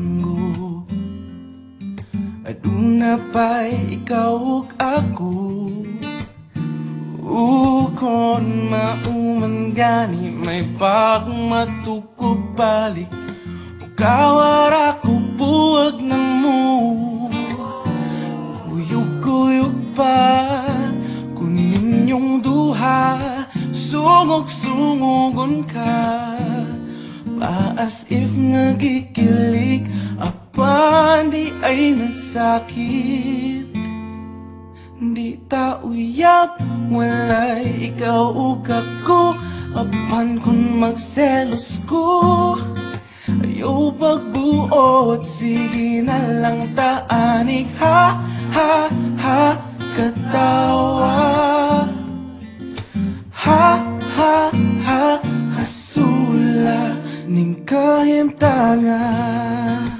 linggo. Aduna pa'y ikaw ug ako. Kon mauman gani may pagmatukog balik. Kawara ko buwag na mo. Kuyog-kuyog pa kunin yung duha. Sungog-sungogon ka pa as if nagikilig. Apan di ay nagsakit. Di ta uyab, walay ikaw ug ako. Apan kung magselos ko, ayaw pagbuot, sige na lang taanig. Ha, ha, ha, katawa. Ha, ha, ha, hasula ning kahimtangan.